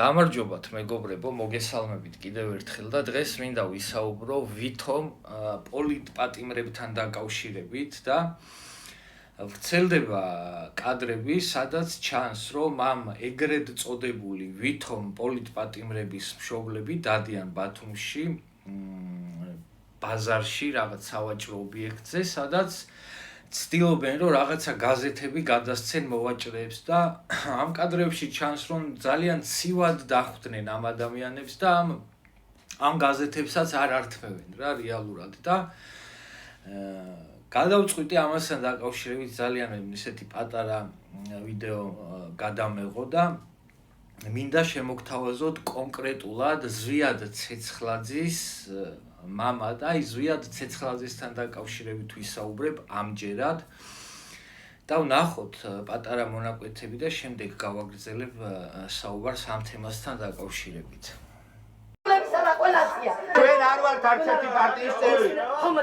გამარჯობათ მეგობრებო, მოგესალმებით კიდევ ერთხელ და დღეს მინდა ვისაუბრო ვითომ პოლიტპატიმრებთან დაკავშირებით და ვრცელდება კადრები, სადაც ჩანს, რომ ამ ეგრეთ წოდებული ვითომ პოლიტპატიმრების მშობლები დადიან ბათუმში ბაზარში რაღაც სავაჭრო ობიექტზე, სადაც ცდილობენ, რომ რაღაცა გაზეთები გადასცენ მოვაჭრეებს და ამ კადრებში ჩანს, რომ ძალიან ცივად დახვდნენ ამ ადამიანებს და ამ გაზეთებსაც არ ართმევენ რა რეალურად და გადავწყვიტე ამასთან დაკავშირებით ძალიან ისეთი პატარა ვიდეო გადამეღო და მინდა შემოგთავაზოთ კონკრეტულად ზვიად ცეცხლაძის მამა და ზვიად ცეცხლაძესთან დაკავშირებით ვისაუბრებ ამჯერად და ვნახოთ პატარა მონაკვეთები და შემდეგ გავაგრძელებ საუბარს ამ თემასთან დაკავშირებით. ჩვენ არ ვართ არც ერთი პარტიის წევრი.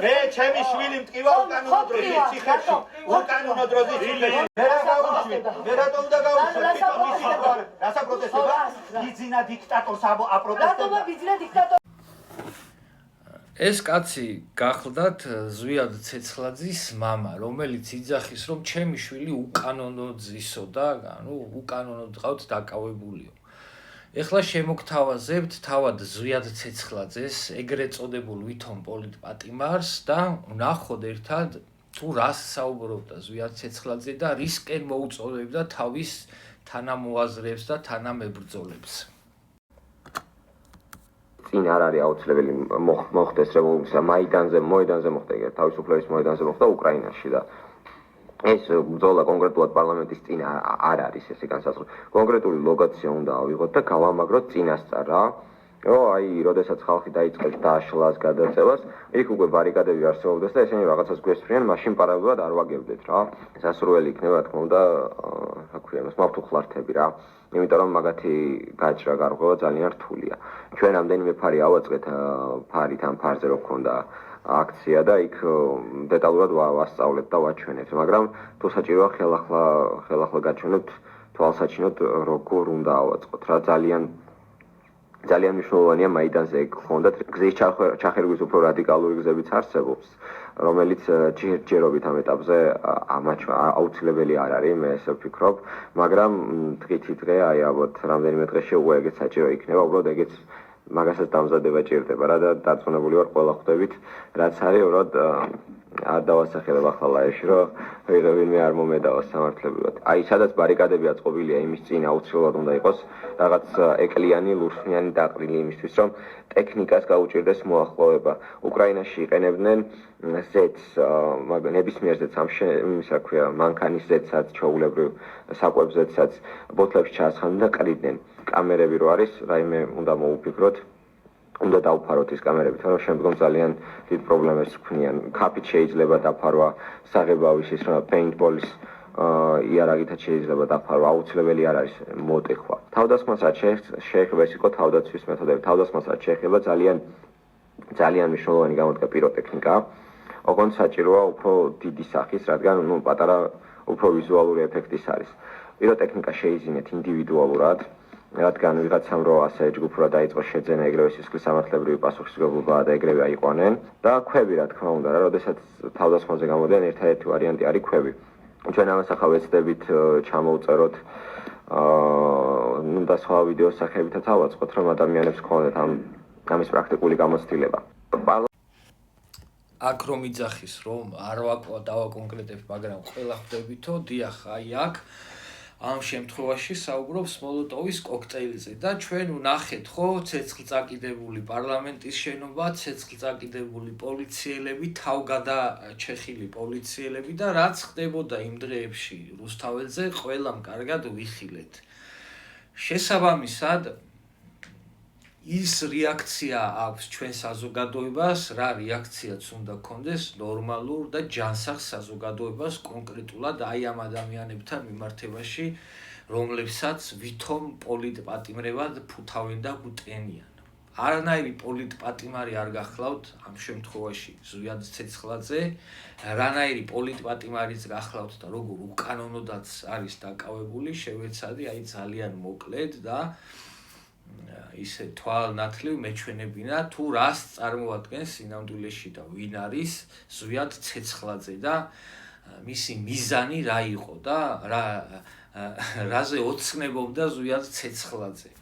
მე ჩემი შვილი მტკივა უკანონო დროზე ციხეში. უკანონო დროზე ციხეში. მე რა გავუშვი? მე რატომ უნდა გავუშვი? თვითონ მისი და რასა პროტესტება? ბიძინა დიქტატორს აპროტესტება. ბიძინა დიქტატორ ეს კაცი გახლდათ ზვიად ცეცხლაძის მამა, რომელიც იძახის, რომ ჩემი შვილი უკანონოდ ზისო და უკანონოდ ყავთ დაკავებულიო. ეხლა შემოგთავაზებთ თავად ზვიად ცეცხლაძეს, ეგრეთ წოდებულ ვითომ პოლიტპატიმარს და ვნახოთ ერთად თუ რას საუბრობდა ზვიად ცეცხლაძე და რისკენ მოუწოდებდა თავის თანამოაზრეებს და თანამებრძოლებს. წინ არ არის აუცილებელი მოხდეს რევოლუცია მაიდანზე მოხდა ეგრეთ თავისუფლების მოედანზე მოხდა უკრაინაში და ეს ბრძოლა კონკრეტულად პარლამენტის წინ არ არის ესე განსაზღვრული. კონკრეტული ლოკაცია უნდა ავიღოთ და გავამაგროთ წინასწარ რა. აი, როდესაც ხალხი დაიწყებს დაშლას, გადაწევას, იქ უკვე ბარიკადები არსებობდეს და ესენი რაღაცას გვესწრიან, მაშინ პარალელურად არ ვაგებდეთ რა. სასურველი იქნება თქმა უნდა, რა ქვია, მართუხლართები რა. იმიტომ რომ მაგათი გაჭრა გარღვევა ძალიან რთულია. ჩვენ ამდენიმე ფარი ავაწყეთ ფარით ამ ფარზე რო ქონდა აქცია და იქ დეტალურად ვასწავლეთ და ვაჩვენეთ, მაგრამ თუ საჭიროა ხელახლა გაჩვენებთ თვალსაჩინოდ როგორ უნდა ავაწყოთ რა ძალიან მნიშვნელოვანია მაიდანზე გქონდათ გზის ჩახერგვის უფრო რადიკალური გზებიც არსებობს, რომელიც ჯერჯერობით ამ ეტაპზე აუცილებელი არ არის, მე ესე ვფიქრობ, მაგრამ დღითი დღე აი ალბათ რამდენიმე დღეში უკვე ეგეც საჭირო იქნება, უბრალოდ ეგეც მაგასაც დამზადება ჭირდება რა და დარწმუნებული ვარ ყველა ხვდებით, რაც არის უბრალოდ არ დავასახელებ ახლა ლაივში, რომ ვინმე არ მომედავა სამართლებრივად. აი, სადაც ბარიკადები აწყობილია, იმის წინ აუცილებლად უნდა იყოს რაღაც ეკლიანი, ლურსმიანი დაყრილი იმისთვის, რომ ტექნიკას გაუჭირდეს მოახლოვება. უკრაინაში იყენებდნენ ზეთს, ნებისმიერ ზეთს, რა ქვია, მანქანის ზეთსაც, ჩვეულებრივ საკვებ ზეთსაც ბოთლებში ჩაასხამდნენ და ყრიდნენ. კამერები რო არის, რაიმე უნდა მოუფიქროთ. უნდა დავფაროთ ის კამერებით, რომ შემდგომ ძალიან დიდ პრობლემებს გვქნიან. ქაფით შეიძლება დაფარვა, საღებავის ის რა პეინტბოლის იარაღითაც შეიძლება დაფარვა, აუცილებელი არ არის მოტეხვა. თავდასხმას რაც შეეხება ეს იყო თავდაცვის მეთოდები. თავდასხმას რაც შეეხება ძალიან მნიშვნელოვანი გამოდგა პიროტექნიკა. ოღონდ საჭიროა უფრო დიდი სახის, რადგან პატარა უფრო ვიზუალური ეფექტის არის. პიროტექნიკა შეიძინეთ ინდივიდუალურად. რადგან ვიღაცამ რო ასე ჯგუფურად დაიწყო შეძენა ეგრევე სისხლის სამართლებრივი პასუხისმგებლობა და ეგრევე აიყვანენ და ქვები რა თქმა უნდა რა, როდესაც თავდასხმაზე გამოდიან ერთადერთი ვარიანტი არის ქვები. ჩვენ ამას ახლა ვეცდებით ჩამოვწეროთ და სხვა ვიდეოს სახეებითაც ავაწყოთ, რომ ადამიანებს ქონდეთ ამის პრაქტიკული გამოცდილება. აქ რომ იძახის, რომ არ დავაკონკრეტებ, მაგრამ ყველა ხვდებითო, დიახ, აი აქ ამ შემთხვევაში საუბრობს მოლოტოვის კოქტეილზე და ჩვენ ვნახეთ ხო ცეცხლწაკიდებული პარლამენტის შენობა, ცეცხლწაკიდებული პოლიციელები, თავგადაჩეხილი პოლიციელები და რაც ხდებოდა იმ დღეებში რუსთაველზე, ყველამ კარგად ვიხილეთ. შესაბამისად ის რეაქცია აქვს ჩვენ საზოგადოებას, რა რეაქციაც უნდა გქონდეს ნორმალურ და ჯანსაღ საზოგადოებას კონკრეტულად აი ამ ადამიანებთან მიმართებაში, რომლებსაც ვითომ პოლიტპატიმრებად ფუთავენ და გუტენიან. არანაირი პოლიტპატიმარი არ გახლავთ ამ შემთხვევაში ზვიად ცეცხლაძე, რანაირი პოლიტპატიმარიც გახლავთ და როგორ უკანონოდაც არის დაკავებული, შევეცადი აი ძალიან მოკლედ და ისე თვალნათლივ მეჩვენებინა თუ რას წარმოადგენს სინამდვილეში და ვინ არის ზვიად ცეცხლაძე და მისი მიზანი რა იყო და რაზე ოცნებობდა ზვიად ცეცხლაძე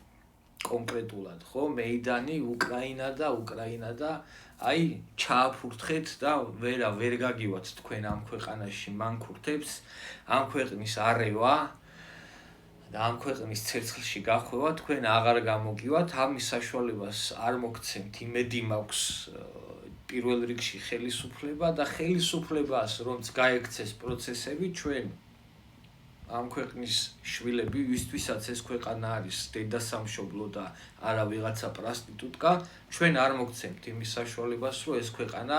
კონკრეტულად ხო მეიდანი უკრაინა და აი ჩააფურთხეთ და ვერ გაგივათ თქვენ ამ ქვეყანაში მანქურთებს ამ ქვეყნის არევა და ამ ქვეყნის ცეცხლში გახვევა თქვენ აღარ გამოგივათ ამის საშუალებას არ მოგცემთ იმედი მაქვს პირველ რიგში ხელისუფლება და ხელისუფლებას რომც გაექცეს პროცესები ჩვენ ამ ქვეყნის შვილები ვისთვისაც ეს ქვეყანა არის დედასამშობლო და არა ვიღაცა პროსტიტუტკა ჩვენ არ მოგცემთ იმის საშუალებას რომ ეს ქვეყანა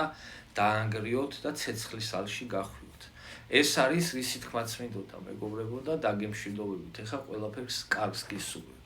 დაანგრიოთ და ცეცხლის ალში გახვიოთ ეს არის რისი თქმაც მინდოდა მეგობრებო და დაგემშვიდობებით ეხლა ყველაფერს კარგს გისურვებთ